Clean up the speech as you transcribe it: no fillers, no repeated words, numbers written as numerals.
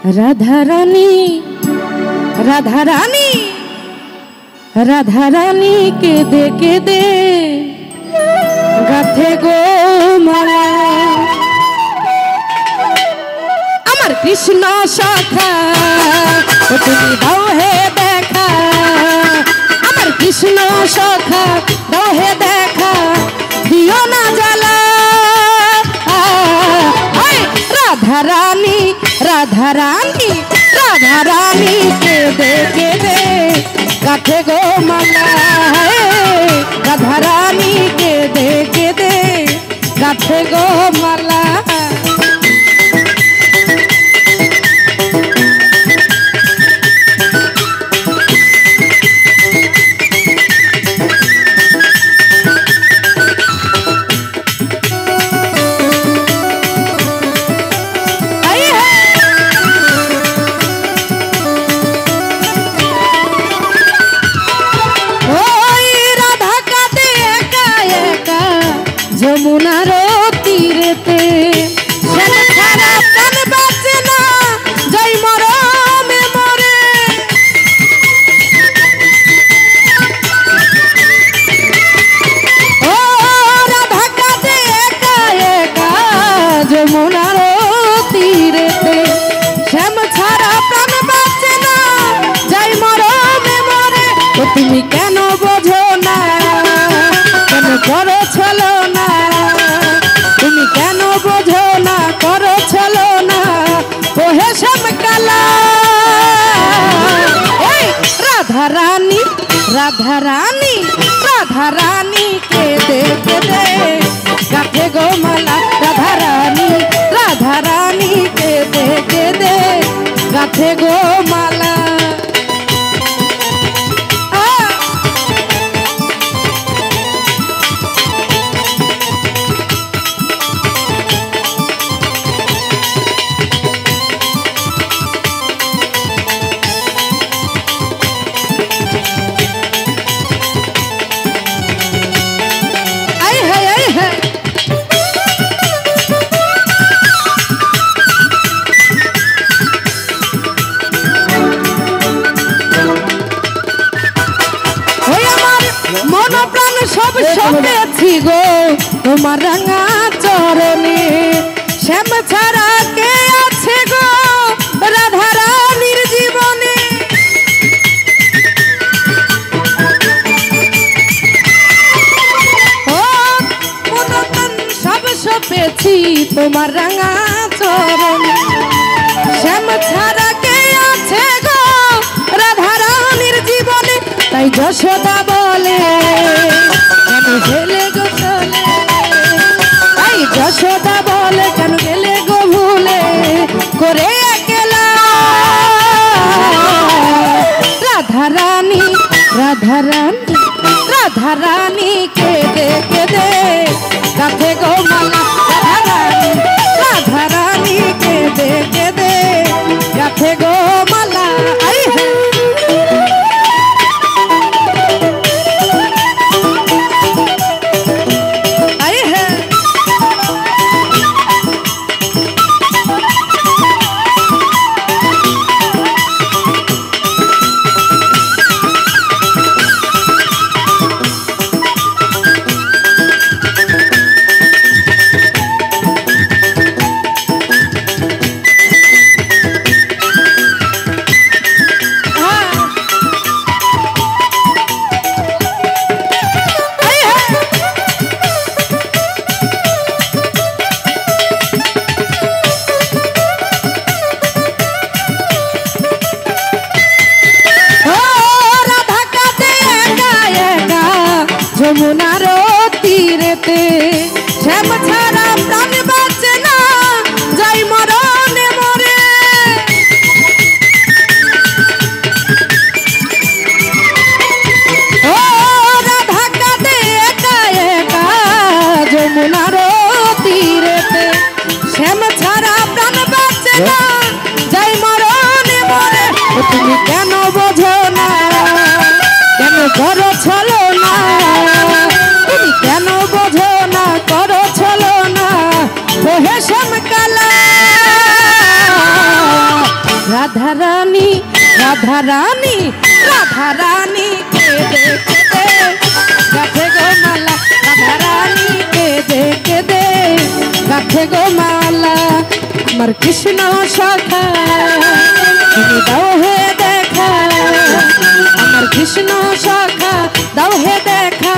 राधा रानी राधा रानी राधा रानी के दे गाथे गो माला अमर कृष्ण शाखा तुम्हें दाओ है देखा अमर कृष्ण शाखा दाओ है देखा दियो ना जला राधा रानी राधा रानी राधा रानी के दे गाथे गो माला राधा रानी के दे गाथे गो माला যমুনার তীরেতে ছাড়া প্রাণ বাঁচে না যাই মরমে মরে ও রাধা কাঁদে একা একা যমুনার তীরেতে শ্যাম ছাড়া প্রাণ বাঁচে না যাই মরমে মরে তুমি কেন বোঝো না কেন করো ছলো না তুমি কেন বোঝো না করো ছলো না ওহে সব কালা রাধা রানী রাধা রানী রাধা রানী কে দে গাথে গো মালা রাধা রানী কে দে গাথে গো মালা मन प्राण सब सपेছি गो তোমার রাঙা চরণে শ্যাম ছাড়া কে আছে গো রাধা রানীর জীবনে ও মন প্রাণ সব সপেছি তোমার রাঙা চরণে শ্যাম ছাড়া কে আছে গো রাধা রানীর জীবনে তাই যশোদা বলে কেন গেলে গো চলে তাই যশোদা বলে কেন গেলে গো ভুলে করে একলা রাধা রানী রাধা রানী রাধা রানী কে দে গাথে গো মালা রাধা রানী কে দে গাথে গো মালা আই যমুনার তীরেতে শ্যাম ছাড়া প্রাণ বাঁচে না যাই মরণে মরে ও রাধা কাঁদে একা একা যমুনার তীরেতে শ্যাম ছাড়া প্রাণ বাঁচে না যাই মরণে মরে তুমি কেন বোঝো না কেন করো ছলো না তুমি কেন বোঝো না করো ছলো না ওহে শ্যাম কালা রাধা রানী রাধা রানী রাধা রানী কেঁদে কেঁদে গাঁথে গো মালা রাধা রানী কেঁদে কেঁদে গাঁথে গো মালা আমার কৃষ্ণ সখা তুমি দাও হে দেখা আমার কৃষ্ণ সখা দাও হে দেখা